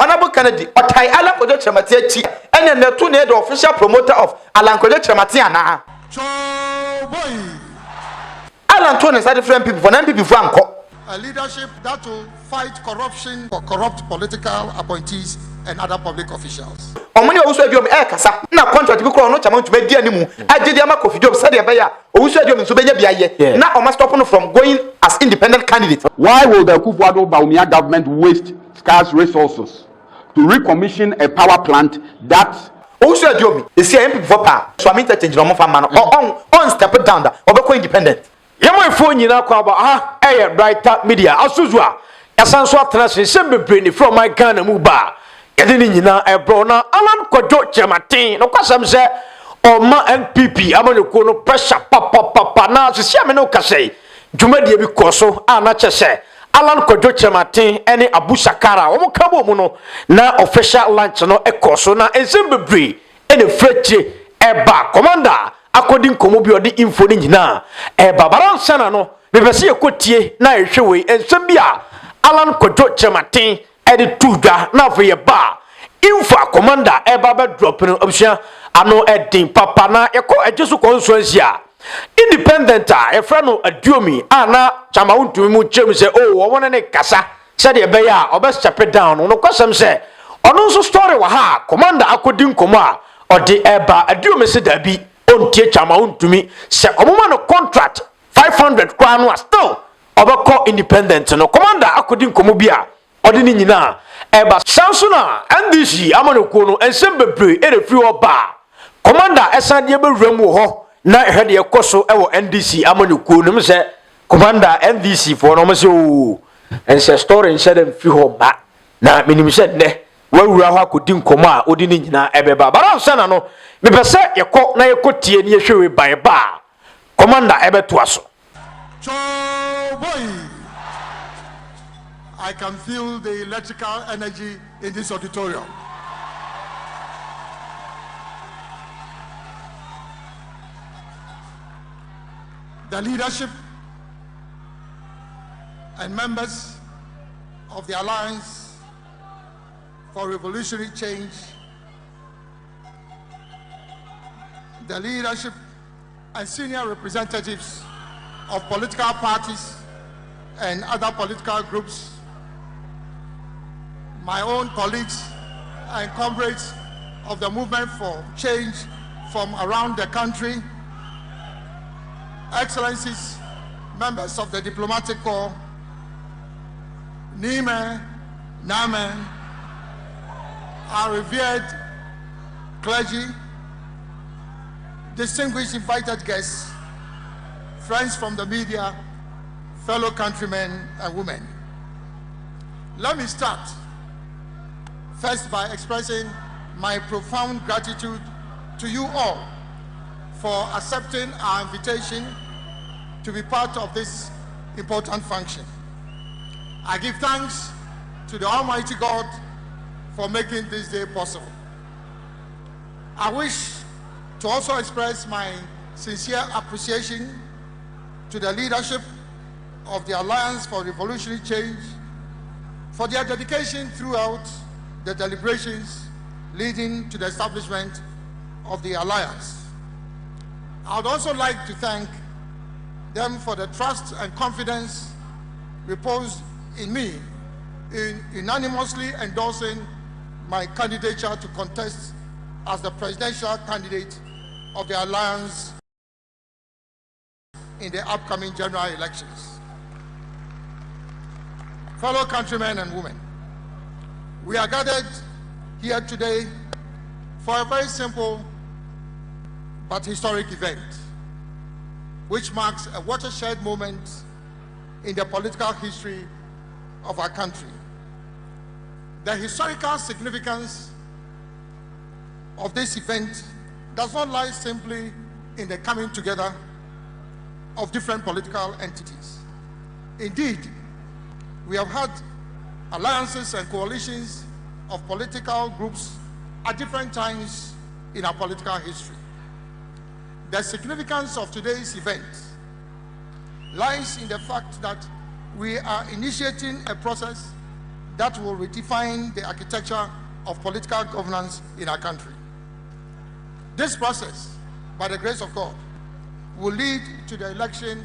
Honorable Kennedy, Otai Alan Kojo Chemati, and the two the official promoter of Alan Kojo Chemati ana. Alan Tony is a different people for NPP Franco. A leadership that will fight corruption for corrupt political appointees and other public officials. Omani also adwom kasa na contract bi kro no chama ntuma di animu agye ama Kofi job said e ya owusu adwom nso benya biaye na o must stop no from going as independent candidate. Why will the Akuffo government waste scarce resources to recommission a power plant that owusu adwom e see MP for pa so am interchange no mo fa ma no on step down da obekọ independent. Yemo efo nyina kwa ba brighter media asuzua yasanso atena sen bebre from my Ghana mu ba yadini nyina ebro na Alan Kojo Chematin no kwasam se oma NPP amaneko no pressure papa na sisi ame no kase dwumadie bi koso ana chese Alan Kojo Chematin ene Abusakara omo kabo mu no na official lunch no ekoso na ensem bebre ene freche eba commander according komo bi odi info ni nyina babaran sana no bebese ekotie na ehwewe ensem bia Alan Kojo Chematin edi tuda na for ye ba info commander baba drop no option ano edin papa na yeko Ejisu constituency independent e frano aduomi ana chama untumi mu chem se o wona ne kasa se de be ya obes chap down no kwasem se ono so story wa ha commander akodi nkomo a odi eba aduomi se dabi ontie chama untumi se omoma no contract 500 kwa no still obekọ independent no commander akodi nkomo bia odi ni nyina eba sansuna NDC amanoko no ensem bebre erefri oba commander esan de bewram wo ho na ehde ekoso ewo NDC amanoko no mse commander NDC for no mse o ense story ense dem fi ho ba na minim se ne wawura ho akodi nkomo a odi ni nyina ebeba bara sana no mepese yekọ na yekotie ni yehwewe ban ba commander ebeto aso. I can feel the electrical energy in this auditorium. The leadership and members of the Alliance for Revolutionary Change, the leadership and senior representatives of political parties and other political groups, my own colleagues and comrades of the movement for change from around the country, excellencies, members of the diplomatic corps, Nime, Name, our revered clergy, distinguished invited guests, friends from the media, fellow countrymen and women. Let me start first by expressing my profound gratitude to you all for accepting our invitation to be part of this important function. I give thanks to the Almighty God for making this day possible. I wish to also express my sincere appreciation to the leadership of the Alliance for Revolutionary Change for their dedication throughout the deliberations leading to the establishment of the Alliance. I would also like to thank them for the trust and confidence reposed in me in unanimously endorsing my candidature to contest as the presidential candidate of the Alliance in the upcoming general elections. Fellow countrymen and women, we are gathered here today for a very simple but historic event, which marks a watershed moment in the political history of our country. The historical significance of this event does not lie simply in the coming together of different political entities. Indeed, we have had alliances and coalitions of political groups at different times in our political history. The significance of today's event lies in the fact that we are initiating a process that will redefine the architecture of political governance in our country. This process, by the grace of God, will lead to the election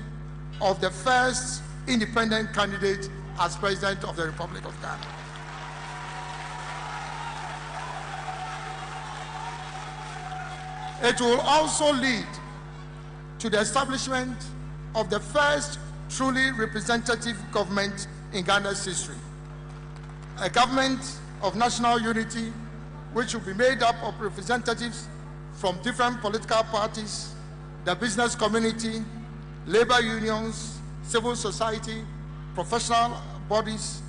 of the first independent candidate as President of the Republic of Ghana. It will also lead to the establishment of the first truly representative government in Ghana's history, a government of national unity which will be made up of representatives from different political parties, the business community, labor unions, civil society, professional bodies,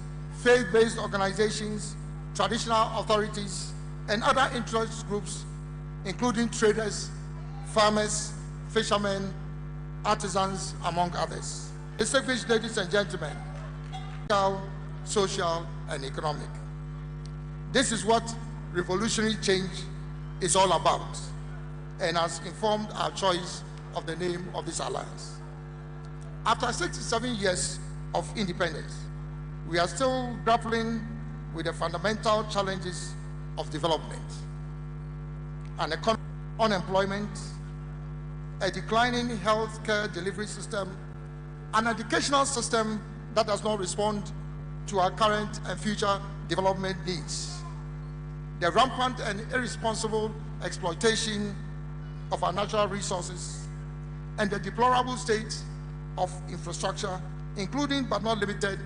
faith-based organizations, traditional authorities, and other interest groups, including traders, farmers, fishermen, artisans, among others. Distinguished ladies and gentlemen, social, and economic. This is what revolutionary change is all about, and has informed our choice of the name of this alliance. After 67 years of independence, we are still grappling with the fundamental challenges of development, and unemployment, a declining healthcare delivery system, an educational system that does not respond to our current and future development needs, the rampant and irresponsible exploitation of our natural resources, and the deplorable state of infrastructure, including but not limited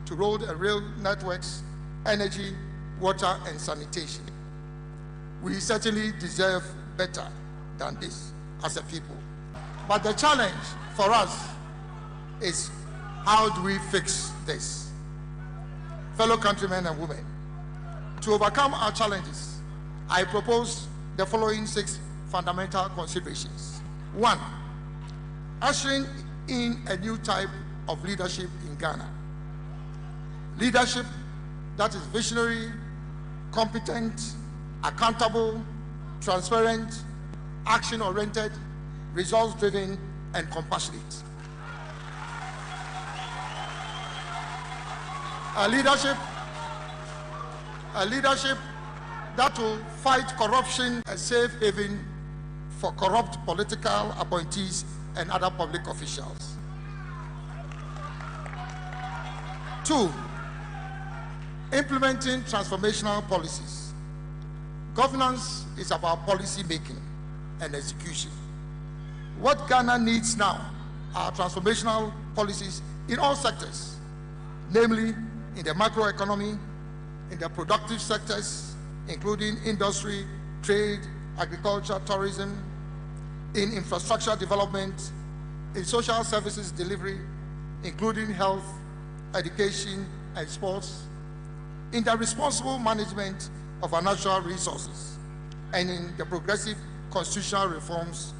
to road and rail networks, energy, water, and sanitation. We certainly deserve better than this as a people. But the challenge for us is, how do we fix this? Fellow countrymen and women, to overcome our challenges, I propose the following 6 fundamental considerations. 1, ushering in a new type of leadership in Ghana. Leadership that is visionary, competent, accountable, transparent, action-oriented, results-driven, and compassionate. A leadership that will fight corruption, a safe haven for corrupt political appointees and other public officials. 2, implementing transformational policies. Governance is about policy making and execution. What Ghana needs now are transformational policies in all sectors, namely in the macroeconomy, in the productive sectors, including industry, trade, agriculture, tourism, in infrastructure development, in social services delivery, including health, education, and sports, in the responsible management of our natural resources, and in the progressive constitutional reforms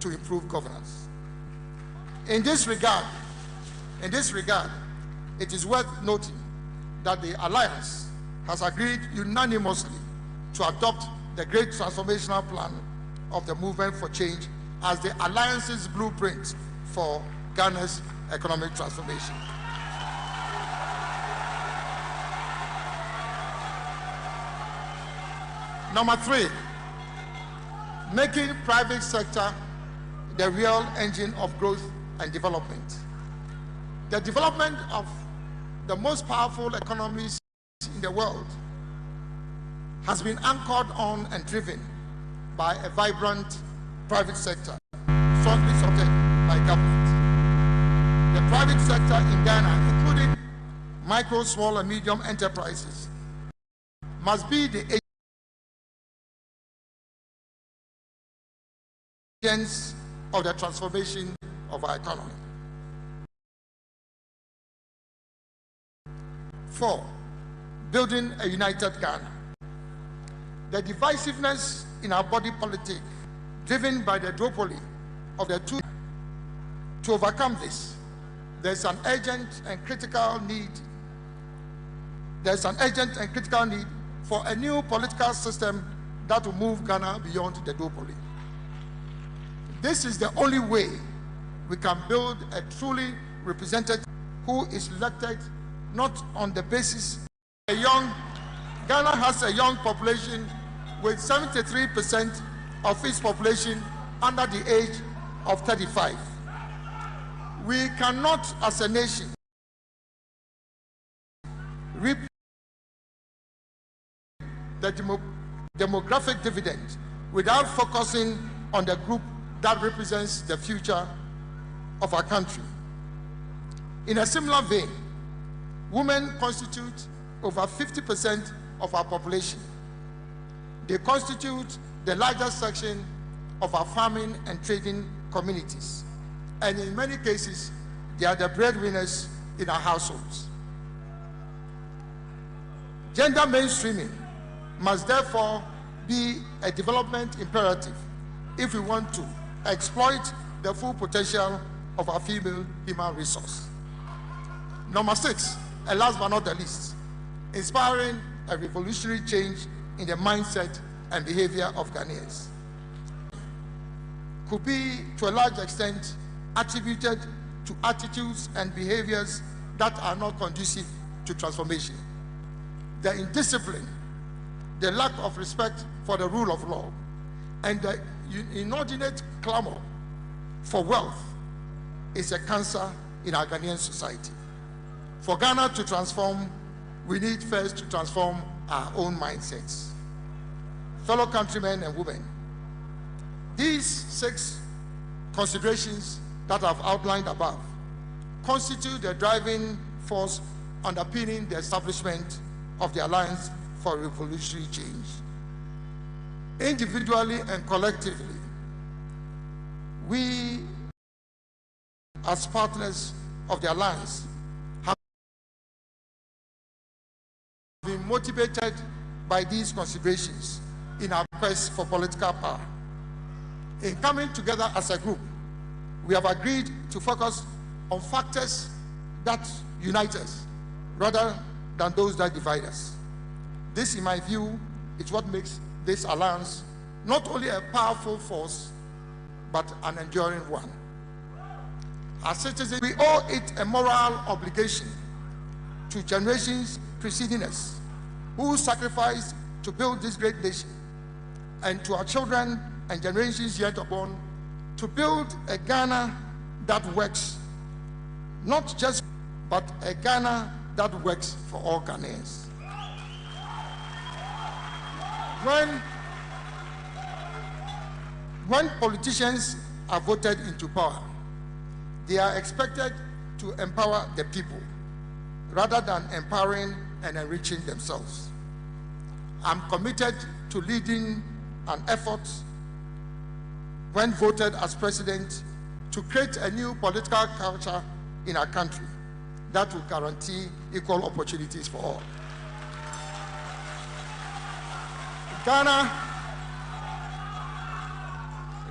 to improve governance. In this regard, it is worth noting that the Alliance has agreed unanimously to adopt the Great Transformational Plan of the Movement for Change as the Alliance's blueprint for Ghana's economic transformation. Number 3, making private sector the real engine of growth and development. The development of the most powerful economies in the world has been anchored on and driven by a vibrant private sector, strongly supported by government. The private sector in Ghana, including micro, small, and medium enterprises, must be the agents of the transformation of our economy. 4, building a united Ghana. The divisiveness in our body politic, driven by the duopoly of the two. To overcome this, there's an urgent and critical need for a new political system that will move Ghana beyond the duopoly. This is the only way we can build a truly representative who is elected not on the basis Ghana has a young population with 73% of its population under the age of 35. We cannot, as a nation, reap the demographic dividend without focusing on the group that represents the future of our country. In a similar vein, women constitute over 50% of our population. They constitute the largest section of our farming and trading communities. And in many cases, they are the breadwinners in our households. Gender mainstreaming must therefore be a development imperative if we want to exploit the full potential of our female human resource. Number 6, and last but not the least, inspiring a revolutionary change in the mindset and behavior of Ghanaians could be, to a large extent, attributed to attitudes and behaviors that are not conducive to transformation. The indiscipline, the lack of respect for the rule of law, and the inordinate clamor for wealth is a cancer in our Ghanaian society. For Ghana to transform, we need first to transform our own mindsets. Fellow countrymen and women, these 6 considerations that I've outlined above constitute the driving force underpinning the establishment of the Alliance for Revolutionary Change. Individually and collectively, we, as partners of the Alliance, have been motivated by these considerations in our quest for political power. In coming together as a group, we have agreed to focus on factors that unite us rather than those that divide us. This, in my view, is what makes this alliance not only a powerful force, but an enduring one. As citizens, we owe it a moral obligation to generations preceding us who sacrificed to build this great nation, and to our children and generations yet unborn to build a Ghana that works, not just, but a Ghana that works for all Ghanaians. When politicians are voted into power, they are expected to empower the people rather than empowering and enriching themselves. I'm committed to leading an effort when voted as president to create a new political culture in our country that will guarantee equal opportunities for all.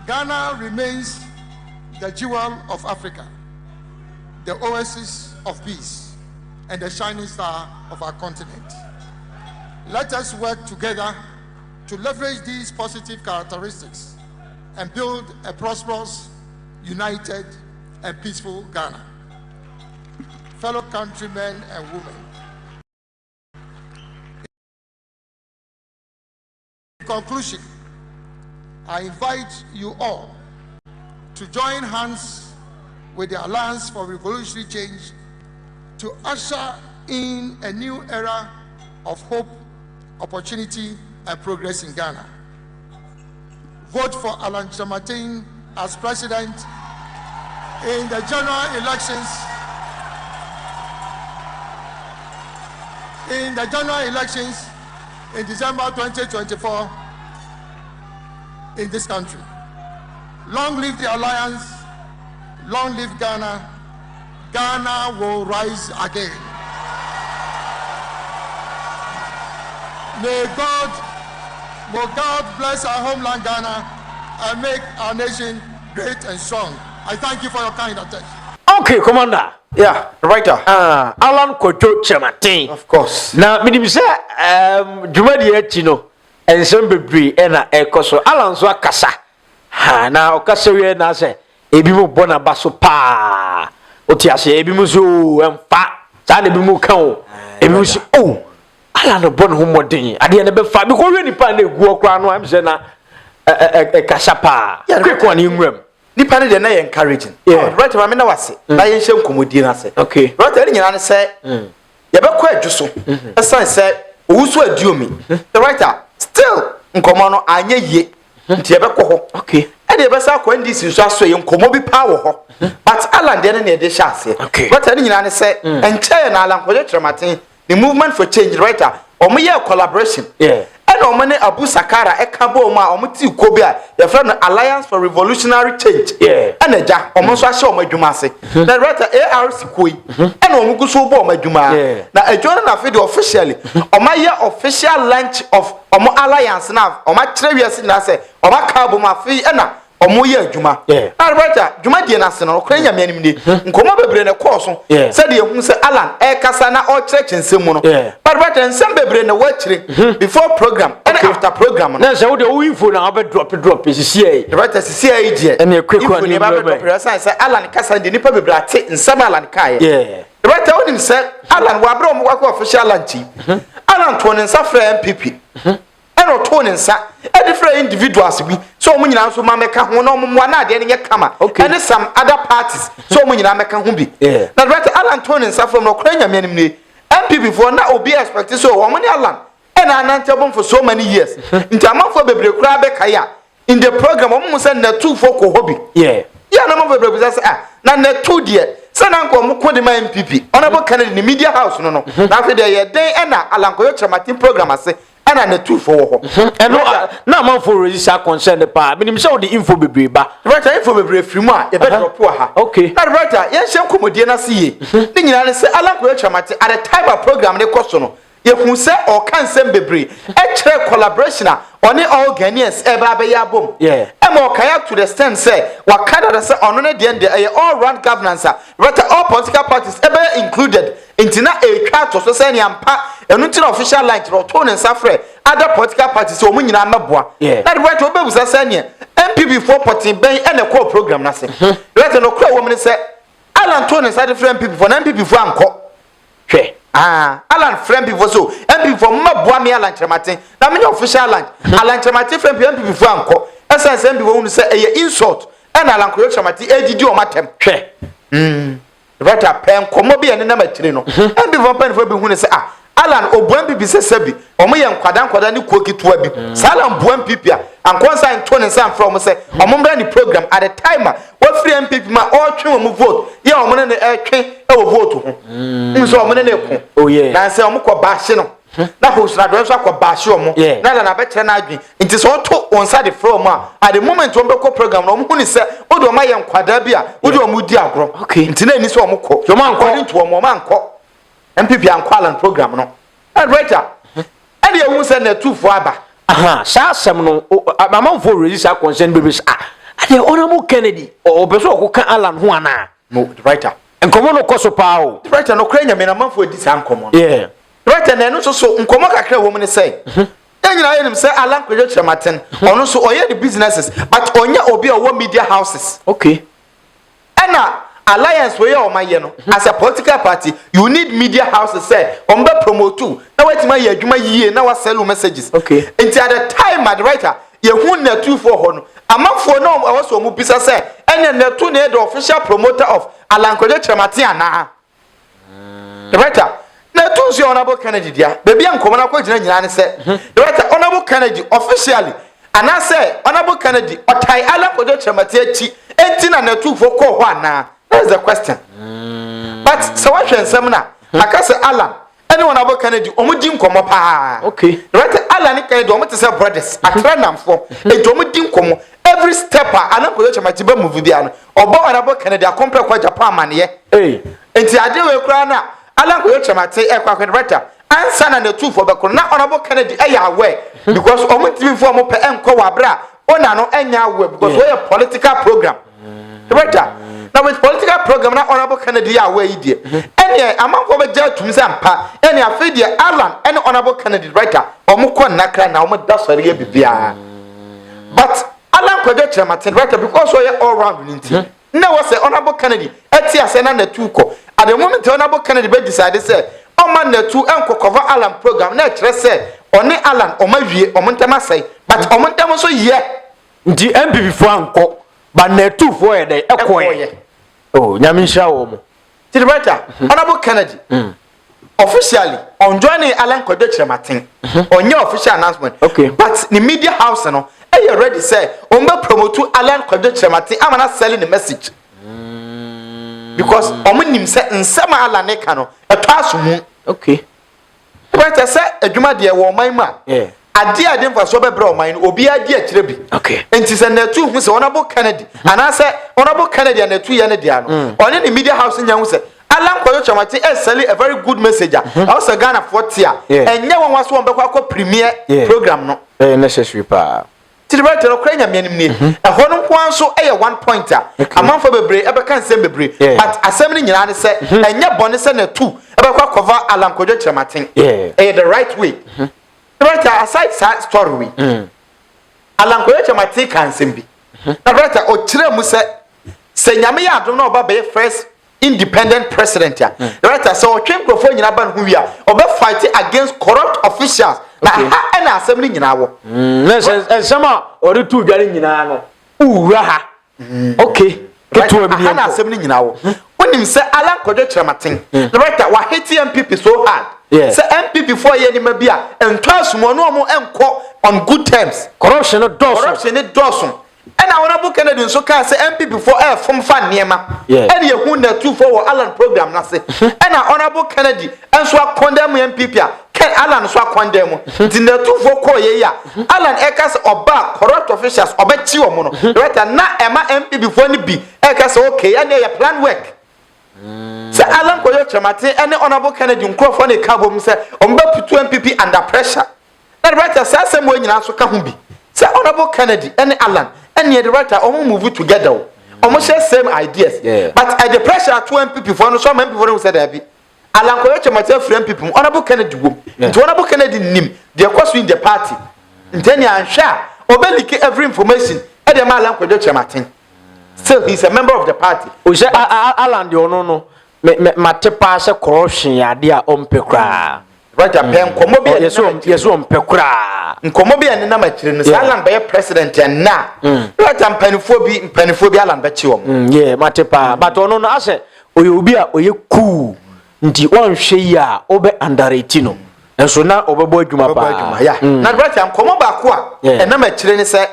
Ghana remains the jewel of Africa, the oasis of peace, and the shining star of our continent. Let us work together to leverage these positive characteristics and build a prosperous, united, and peaceful Ghana. Fellow countrymen and women, in conclusion, I invite you all to join hands with the Alliance for Revolutionary Change to usher in a new era of hope, opportunity, and progress in Ghana. Vote for Alan Chamatin as president in the general elections. In December 2024 in this country. Long live the Alliance, long live Ghana. Ghana will rise again. May God bless our homeland Ghana and make our nation great and strong. I thank you for your kind attention. Okay, Commander. Yeah, writer. Alan Kojo Chematin. Of course. Now, minim say dwumadi achi no ensem bebre na ekoso Alan so akasa. Ha na okasa we na say ebi mu bona baso pa. Oti ase ebi mu so emfa. Sa na ebi mu kan o. Ebi mu so ala no bon ho modin ade ne be fa because we nipa na egu okra no am say na kasapa quick one nwam nipa ne de na encouraging right ma me na wase na yen hye nkomodi na se okay right ene nyina ne se ye be kwa adwuso esan se owuso aduomi the writer still nkomo no anya yie nti ye be kɔ ho okay ene be sa kwa NDC so aso ye nkomo bi pa wo ho but alan de ne de hye ase right ene nyina ne se enche na alan kɔje trematin the movement for change writer omo ye collaboration ena omo ne Abu Sakara ekabo omo a omo ti ko bi a ye fra no Alliance for Revolutionary Change ena ja omo so ahye omo adwuma ase na writer ARC koi ena omo guso bo omo adwuma na adwona na fe officially omo ye official launch of omo alliance na omo kire wiase na se omo ka bo ma fe ena omo ye adwuma na writer dwuma die na se no kra nya me anim ni nkomo bebre ne course se de ehun se Alan kasa na o kire kyensem mu no but nsem bebre ne wa kire before program and after program na se wo de wo info na obe drop sisi the writer sisi je ene quick one ni ba drop say Alan kasa de nipa bebre ate nsem Alan kai the writer wonim say Alan wa bra omo kwa official lunch Alan to ne nsa fra NPP eno to ne nsa e different individuals bi so omo nyina so ma meka ho na omo na de ne kama and some other parties so omo nyina meka ho bi na right Alan to ne nsa from no kra nya me anim ni NPP for na obi expect so omo ne Alan and anantebon for so many years nti amafo bebre kura be kaya in the program omo say na two for ko hobby na mo bebre say na na two there say na nko mo ko de ma NPP honorable Kennedy ni media house no na fe de ye den e na Alan Koyo Chamatin program ase ana na two for ho eno na man for register concern pa minim say the info bebre ba right info bebre free mu a e be drop ha okay na right yen hye nkomodie na se ye ni nyina ne say Alan Koyo Chamatin at the type of program ne koso no ye hu say o kan sem bebre e kire collaboration a oni all Ghanaians e ba be ya bom e mo kaya to the stand say wa kada say ono ne de ende e all round governance right all political parties e be included intina e twa to so say ne ampa enu ntina official line to to ne safre other political parties o mu nyina maboa na right o be busa say ne NPP for party ben e ne call program na say right no kra wo me say Alan to ne side different NPP for NPP for anko hwe Alan friend people so NPP for maboa me Alan Chamatin na me official line Alan Chamatin friend NPP for anko essence NPP won say e insult and Alan Koyo Chamatin edidi o matem hwe right a pen komo bi ene na matire no NPP for pen for bi hu say Alan obu NPP se sabi omo ye nkwada ni kuokitua bi Alan bu NPP a ankonsa nto ne sam from say omo mbra ni program at the time what free NPP ma all twe omo vote ye omo ne twe e wo vote ho nso omo ne ko na say omo ko baahye no na host na do so ko baahye omo na na be kire na adwen nti so to onsa the from a at the moment omo be ko program no omo hu ni say odo omo ye nkwada bi a odo omo di agro nti na ni so omo ko so man ko nti omo man ko NPP Alan program no and writer and you won send two for aba sa sem no amam for register concern baby ade honorable Kennedy o be so ko kan Alan ho ana no writer enkomo no koso pa o writer no kra nya me na man for di san komo writer na no so nkomo kakra wo me say nyina yenim say Alan Koyo Chamatin ono so oye the businesses but onya obi o wo media houses okay ana alliance wey o maye no as a political party you need media houses say on be promote too na wetima ye adwuma yie na wa sell messages okay until at the time at writer ye hu na two for ho no amafo no wa so mu bisa say ene na two na the official promoter of Alan Koyo Chamatin ana the writer na two so honorable Kennedy dia baby ankomo na kwagina nyina ne say the writer honorable Kennedy officially ana say honorable Kennedy otai Alan Koyo Chamatin achi entina na two for ko ho ana. That is the question. But so what you say na akase Alan anyone about Kennedy omudi nkomo pa okay right Alan Kennedy omo say brothers atra namfo e omudi nkomo every step Alan Koyo Chamatin be move dia no obo about Kennedy akompre kwa Japan man ye enti ade we kura na Alan Koyo Chamatin e kwa right answer na the two for be na honorable Kennedy e ya aware because omo tv for omo pe enko wa bra ona no enya aware because we a political program right now with political program na honorable Kennedy aware idea ene amanfo be ja tum sampa ene afedie Alan ene honorable Kennedy writer omo ko nakra na omo da sori e bibia but Alan Koyo Chamatin writer because we all round ninti na we say honorable Kennedy eti ase na na tuko at the moment honorable Kennedy be decide say Oman na tu enko cover Alan program na kire se oni Alan omawie omontama sai but omontama so ye nti MPP fo anko ba na tu fo ye dey ekoye oh nyame hia wo mo Tiribata Honorable Kennedy officially on joining Alan Kwadwo Kyerematen on your official announcement but the media house no you ready say omba promote Alan Kwadwo Kyerematen amana selling the message because omunim say nsema Alan e ka no eto asomu but say adwuma de wo man ma ade ade mfa so bebre o man obi ade akire bi enti say na tu hu say Honorable Kennedy and say Honorable Kennedy na tu ye ne dia no on the media house nya hu say Alan Kwadwo Kyerematen is selling a very good message also Ghana 40 enye won waso won bekwa premier program no necessary pa Tiribata no kwanya mianim ni ehon nko anso eye 1 pointer amanfo bebre ebeka nsem bebre but asem ni nyina ne se enye bone se na tu ebekwa cover Alan Kwadwo Kyerematen the right way Tiribata aside story we Alan Kwadwo Kyerematen kan nsem bi Tiribata o kire mu se nyame ya adom na oba be first independent president ya Tiribata so twem krofo nyina ban hu wi a oba fight against corrupt officials na ha na asem ni nyina wo nsema ori tu dware nyina no uwura ha keto bi na asem ni nyina wo onim se Alan Kwadwo Kyerematen Tiribata wa hate MPP so hard se MPP for ye ni ma bia entwasumo no mo enko on good terms corruption dosun and Honorable Kennedy so can say MPP for from fan niema and ye hu na two for Alan program na se and Honorable Kennedy and so condemn MPP Ken Alan so condemn the na two for call ye ya Alan ekas oba corrupt officials obechi wo mo no right na ema MPP for ni bi ekas okay and your plan work say Alan Kwadwo Kyerematen and Honorable Kennedy nkrofo ne ka bom say omba putu MPP under pressure that right say say mo nyina so ka hu bi say Honorable Kennedy and Alan and the director almost move together. Almost share same ideas. But at the pressure to MPP for no some MPP for said there be. Alan Kwadwo Kyerematen friend people. Honorable Kennedy go. To Honorable Kennedy nim. They cost in the party. Then you share. Obelike every information. And the Alan Kwadwo Kyerematen. Still he's a member of the party. O say Alan de ono no. Me pass corruption ya dia ompekra. Right pen komo bi yeso ompekra. Nkomo bi ene na ma kire no Alan be president na right mpanifo bi Alan be chi wo matepa but ono no ase obi a oye cool nti wonhwe yi a obe underrate no enso na obebo adwuma pa na right nkomo ba ko a ene ma kire ne se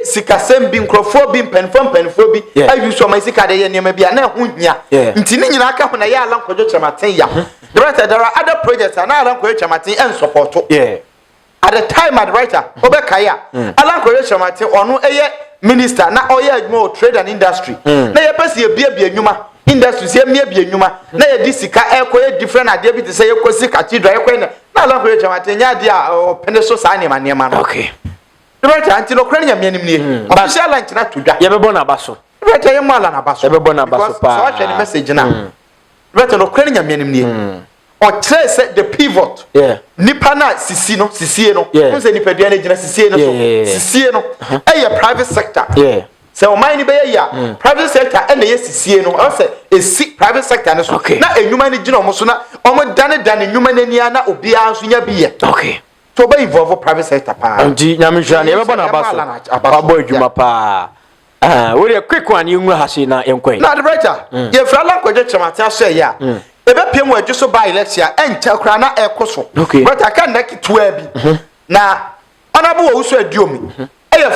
sikasem bi nkrofo bi mpanifo bi ayu so ma sika de ye niam bi na ho hia nti ni nyina aka ho na ya Alan Kwadwo Kyerematen ya there are other projects and Alan Kwadwo Kyerematen and support at the time at writer obekaya Alan Kwadwo Kyerematen onu eye minister na oye more trade and industry na ye pese ye bia nyuma industry se mia bia nyuma na ye disika ekoye different ade bi te se ye kosi cathedral ekoye na Alan Kwadwo Kyerematen nya ade a peneso sa ne manema no right anti no kra nya mianim nie official lunch na tudwa ye bebo na baso right ye mo Alan na baso ye bebo na baso pa so wa hwe ni message na right no kra nya mianim nie or trace the pivot nipa na sisie no who say nipa dua na gina sisie no sisie no private sector so man ni be ya private sector and ye sisie no o say esi private sector na so na enwuma ni gina omo so na omo dane enwuma na nia na obi anso nya bi ye to be involve private sector pa nti nyamhwa na ye be na baso abo adwuma pa we dey quick one you nwura hase na enkwan na the writer ye fra Alan Kwadwo Kyerematen aso ya ebe piem wa Ejisu by election encha kra na ekoso but aka na kitwa bi na honorable wo so adiomi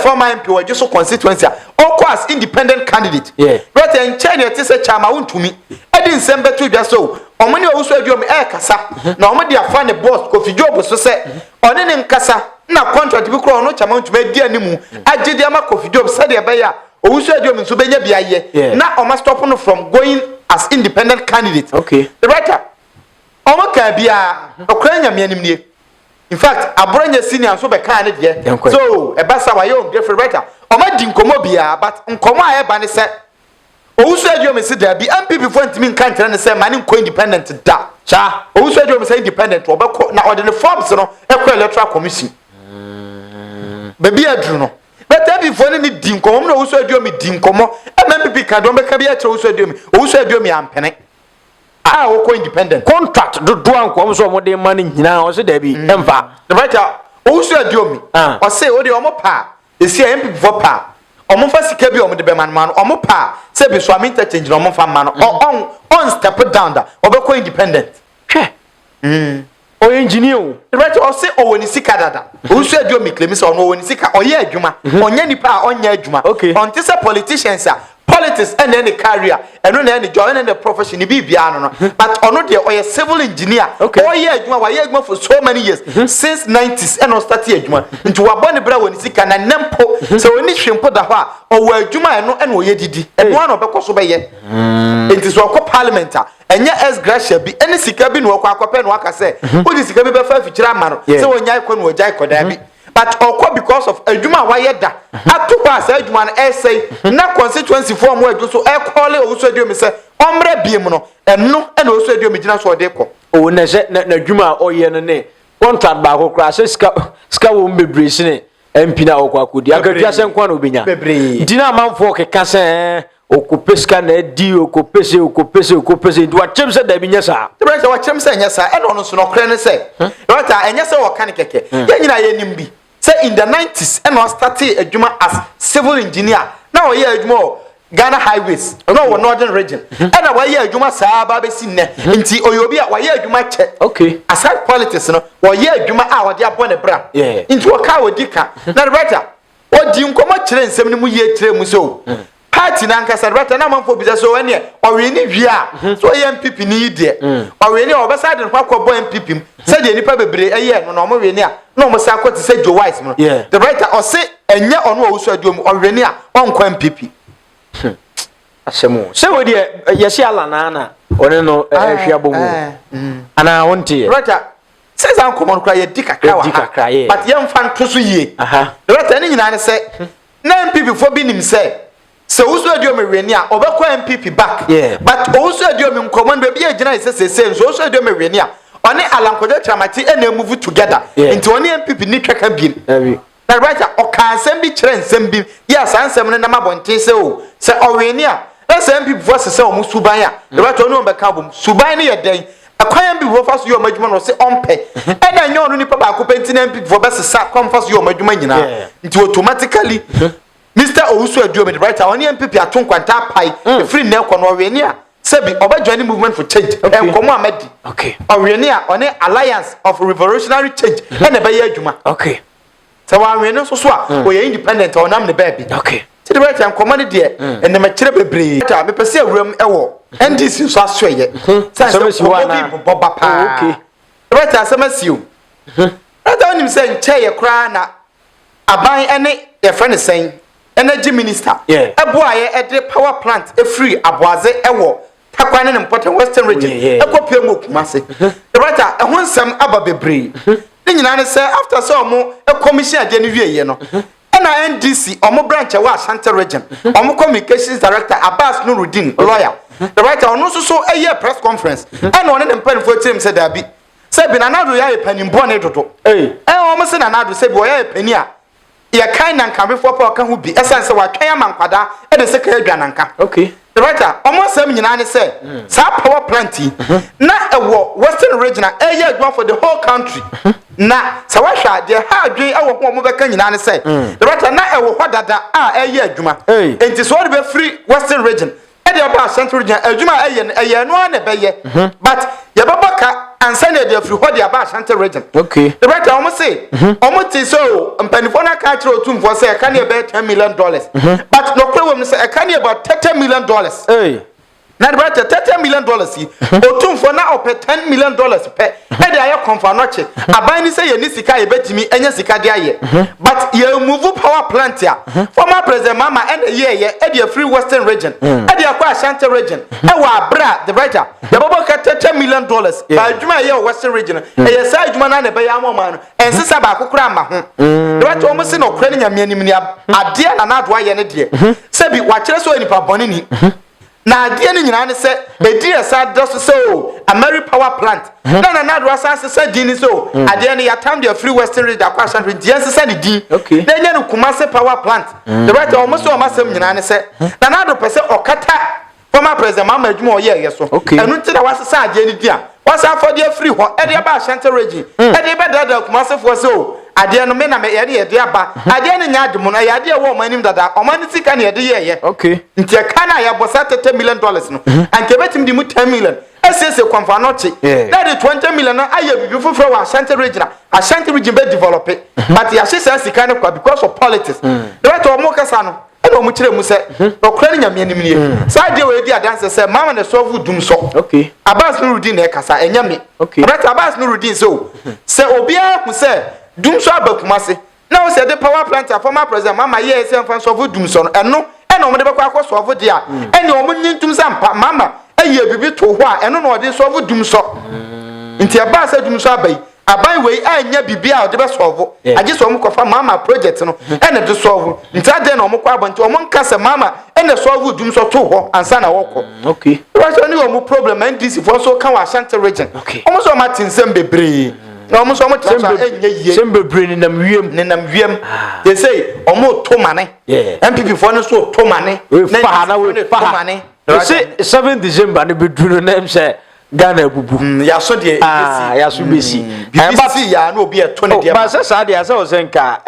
former MP wa Ejisu constituency all as independent candidate but encha ne te se chama wontumi edi nsem beto dwa so omoni wo so adiomi kasa na omodi afa ne boss Kofi Job so se oni ne nkasa na contract bi kro no chama wontumi edi animu agide ama Kofi Job se de be ya owusu adiomi so benya biaye na o ma stop no from going as independent candidate the writer omo ka bia okranya mianim nie in fact abranya senior so be kan ne de so e basa wa yo different writer omo di nkomo bia but nkomo a e ba ne se owusu adiomi se da bi MPP for ntimi nkan tere ne se mani nko independent da cha owusu adiomi se independent obekọ na ordinary forms no e ko electoral commission baby adru no but before ni di nkomo na owusu adiomi di nkomo MPP ka don be ka bia chere owusu adiomi ampene ah wo independent contract do anko so mo de man nyina o se da bi emfa the right also adiomi o say o de omo pa esi NPP for pa omo fa sika bi omo de be man omo pa say bi so am interchange no omo fa man on step down da obekọ independent hwe o engineer the right o say o woni sika dada also adiomi claim say o woni sika o ye adwuma onya nipa a onya adwuma on say politicians politics and any career and no any join and the profession be bia no but ono de oye civil engineer oye adwuma wa ye adwuma for so many years since 90s and on start adwuma nti wa bone bra woni sika na nempo se oni hwempo da ho a o wa adwuma eno eno oye didi eno ano bekoso be ye nti so ko parliament a enya s gracia bi ene sika bi no akwape no aka se o di sika bi be fa fikira ma no se wonya iko no ojai koda bi but okwa because of adwuma wa yeda atuba sa adwuma na essay na constituency form we do so e call o so adwuma se omre biem no eno na o so adwuma gina so de ko o na je na adwuma o ye no ne contract ba ko kra se ska wo mbebre sine MP na okwa kodi akadua se nkwa na obenya dina amanfo keka se okupeska na di okopese ndi wa chemse da binya sa the wa chemse nya sa e no so no kra ne se right enya se wo kan keke ye nyina ye nimbi say in the 90s and I started adwuma as civil engineer now we adwuma Ghana highways no northern region and I we adwuma saa ba be sinne nti oyobi a we adwuma che aside politics no we adwuma a we de abone bra nti wo ka we dika na right odi nkomo kire nsem ni mu ye kire mu so party na nka celebrate na manfo bi so we ne owe ni hwia so ye NPP ni de owe ni obesa de kwa bo NPP se de nipa bebre eye no mo we ni a no mo sa kwoti se Joe Wise no the writer o se enye ono owo adom owe ni a onkwa NPP asemu se we de yesi ala na one no hwia bomu ana wonte writer says anko mon kra ye dikakra wa but ye mfa nto so yie the writer ni nyina ne se na NPP fo bi nim se so also adio me weni a obekọ NPP back but also adio me nkomo be bia gina se so also adio me weni a oni alankojo tramati e na move together into oni NPP ni tweka bin na right o kan sem bi kire nsem bi yes ansem ne na mabonte se o se o weni a se NPP voice se o mu suban a the right oni o beka bom suban ne ye den akwan bi wo fa so yo madwuma no se ompe e na nyo no nipa ba ko penti na NPP vo be se sa kom fa so yo madwuma nyina nti automatically Mr. Owusu Aduomi the writer oni MPP aton kwanta pai free na ekọ no weni a sebi obajoin movement for change enkomo amedi weni a oni alliance of revolutionary change na be ye adwuma so wa weni so a o ye independent o nam ne baby the writer enkomo ne de ene me kire bebre ta me pese awuram ewo NDC so aso ye so bi boba pa the writer asemasiu writer onim say nche ye kra na aban ene ye friend sen energy minister eboaye e de power plant e free aboaze ewo takwane ne important western region ekopia mu kumase the writer e ho nsem aba bebre ni nyina ne say after so mo e commission ade ne wieye no na NDC omo branch wa Ashanti region omo communications director Abbas Nuruddin lawyer the writer ono so eye press conference and one ne mpanfo tirim say dabi say bi nanado ya panimbo ne dodo omo say nanado say bi o ya pani a ya kan nan kan before pa ka hu bi essence wa twan amankwada e de se ka adwananka the writer omo sam nyina ne say sa power plant na ewo western region eye adwa for the whole country na sa wa hwa de ha adwen ewo ho omo be ka nyina ne say the writer na ewo hodada a eye adwuma enti so de be free western region e de ba central region adwuma eye no na be ye but ye babaka ansa na de free ho de ba Ashanti region the writer omo say omo ti so mpanifo na ka kire otumfo say ka na be $10 million but no problem say ka na about $30 million na the writer $30 million otumfo na ope $10 million pe e de aye konfa no che aban ni say ye ni sika ye betimi enya sika de aye but ye move power plant ya former president Mahama and ye e de free western region e de akwa Ashanti region e wa bra the writer the bobo ka $30 million ba adwuma ye western region e ye sa adwuma na be ya amoma no ensisa ba akokura ma ho the writer omo se no kra ni nyame anim ni ade na na ado aye ne de se bi wa kire so enipa bone ni na ade ni nyina ne se be di esa do so Ameri power plant na do asa se din so ade ni ya tam the free western region akwa Ashanti di esa ni din na nya no Kumase power plant the right almost o masem nyina ne se na do pese okata former president Mahama adwuma oyɛ yɛ so enu nti na wasesa agye ni dia wasa for the free ho e de ba Ashanti region e de ba dada Kumasefo so ade no me na me ye de aba ade no nya adwuma no ya ade wo manim dada o mani sika na ye de ye nti e ka na ya bosa $30 million no anke betim di mu 10 million esese kwamfa no che that the 20 million no aye bibi foforo wa Ashanti region be develop but ya shesa sika no kwa because of politics the way to mo kasa no e no mu kire mu se okra ni nyame anim nie sa de we di adanse se mama na solve dum so Abbas Nurudin na kasa enyame right Abbas Nurudin so se obia hu se dum so abakumase na o se the power plant former president mama ye se mfa solve dum so no eno mo de bekwa akọ solve dia ene o mo nyintum sampa mama eye bibi to ho a eno na o de solve dum so nti Abbas dum so abai aban we anya bibia o de be solve age so mo kofa mama project no ene de solve nti ade na o mo kwa abonti o mo nka se mama ene solve dum so to ho ansa na woko because oni o mo problem NDC for so kan wa Ashanti region o mo so Martin Sembebre na o mo so mo tsa enye yie Sembebre ni nam wiem they say o mo to mane NPP for no so to mane fa na we fa mane say 7 December ne beduru na em say Ghana bubu ya so de ya so besi BBC ya na obi e to ne de ba se sa de ya se o se nka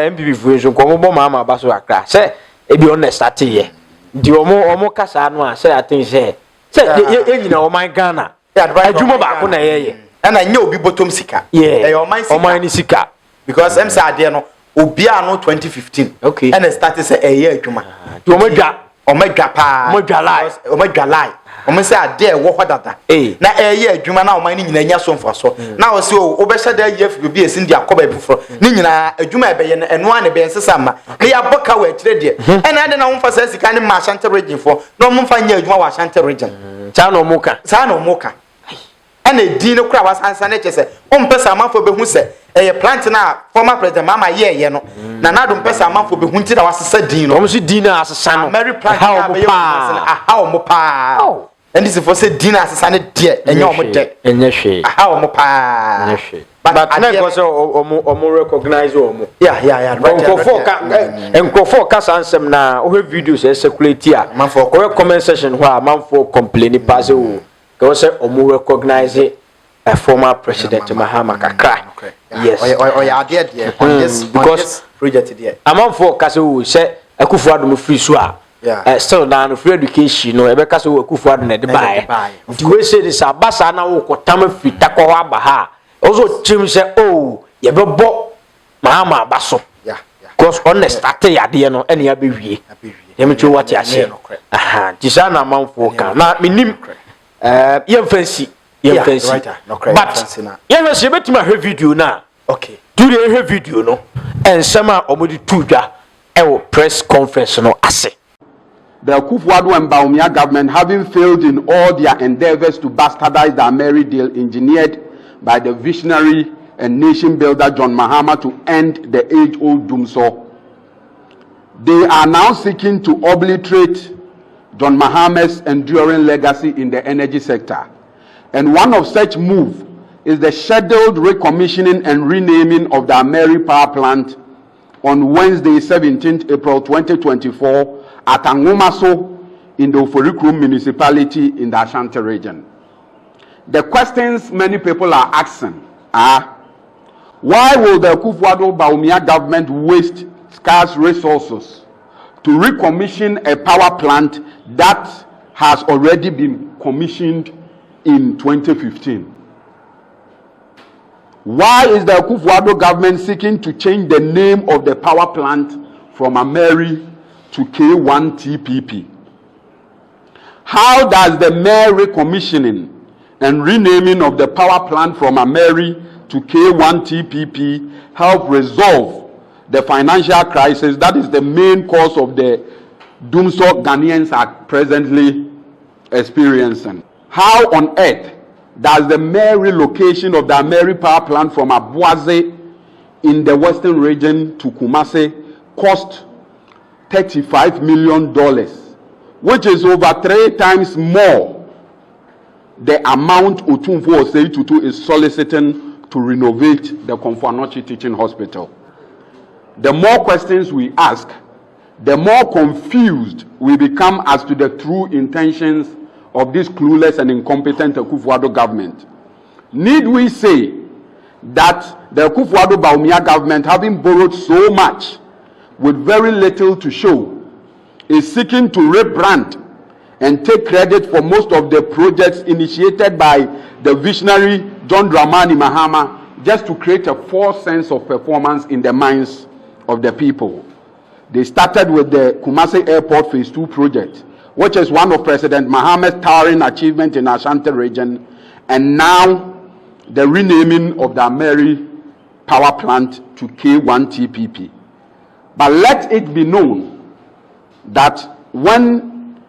MPP fuenso ko mo Mahama ba so akra se e bi on start ye di omo kasa no a se atin se ye nyina o man Ghana adwuma ba ko na ye na nya obi bottom sika e o man ni sika because em sa de no obi a no 2015 and start say e ye adwuma di omo dwa pa omo dwa lai o say ade wo hodada na eye adwuma na o man ni nyina nya so mfaso na o say o be hye da yef bi esi ndi akoba bifro ni nyina adwuma ebe ye eno ane be nsesa ma na ya boka wa kire de ena ade na wo mfa sika ni ma Ashanti region fo na o mfa nya adwuma wa Ashanti region cha na o muka ena din no kura wasansa na chese o mpesa amafo be hu se eye plant na former president Mahama ye no na na do mpesa amafo be hu nti na wasesa din no o mso din na asesa no Mary plant na be ye aha o mo pa NDC for say din na asesa ne de enye o mo de enye hwe aha o mo pa enye hwe but na go say o mo recognize o mo Akuffo ka sansem na o he videos e circulate a manfo ko comment section ho a manfo complain pass o go say o mo recognize a former president Mahama kakra yes ya de on this because project there amanfo ka say Akuffo adom free so a still na free education no ebe ka say Akuffo adom na de buy nti we say this abasa na wo kotam fita ko aba ha also trim say oh ye be bo Mahama abaso because on the start ya de no ene ya be wie dem twa what ya say aha tisa na amanfo ka na minim ye fancy but yeah she betima her video na do the her video no and sama omodi tudwa e press conference no ase the Akuffo and Bawumia government, having failed in all their endeavors to bastardize the Ameri deal engineered by the visionary and nation builder John Mahama to end the age-old doomsaw, they are now seeking to obliterate John Mahama's enduring legacy in the energy sector. And one of such moves is the scheduled recommissioning and renaming of the Ameri power plant on Wednesday, 17th April 2024 at Angomaso in the Oforikrum municipality in the Ashanti region. The questions many people are asking are, why will the Akuffo Bawumia government waste scarce resources to recommission a power plant that has already been commissioned in 2015? Why is the Akuffo government seeking to change the name of the power plant from Ameri to K1 TPP? How does the mere recommissioning and renaming of the power plant from Ameri to K1 TPP help resolve the financial crisis that is the main cause of the doomsaw Ghanaians are presently experiencing? How on earth does the mere relocation of the Ameri power plant from Abuaze in the western region to Kumasi cost $35 million, which is over 3 times more the amount Otumfuo Osei Tutu is soliciting to renovate the Komfo Anokye Teaching Hospital? The more questions we ask, the more confused we become as to the true intentions of this clueless and incompetent Akuffo government. Need we say that the Akuffo-Bawumia government, having borrowed so much with very little to show, is seeking to rebrand and take credit for most of the projects initiated by the visionary John Dramani Mahama, just to create a false sense of performance in the minds of the people. They started with the Kumasi Airport Phase 2 project, which is one of President Mahama's towering achievements in Ashanti region, and now the renaming of the Ameri power plant to K1 TPP. But let it be known that when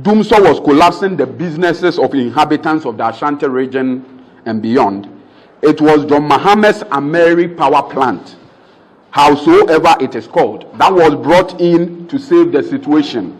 Dumso was collapsing the businesses of inhabitants of the Ashanti region and beyond, it was John Mahama's Ameri power plant, howsoever it is called, that was brought in to save the situation.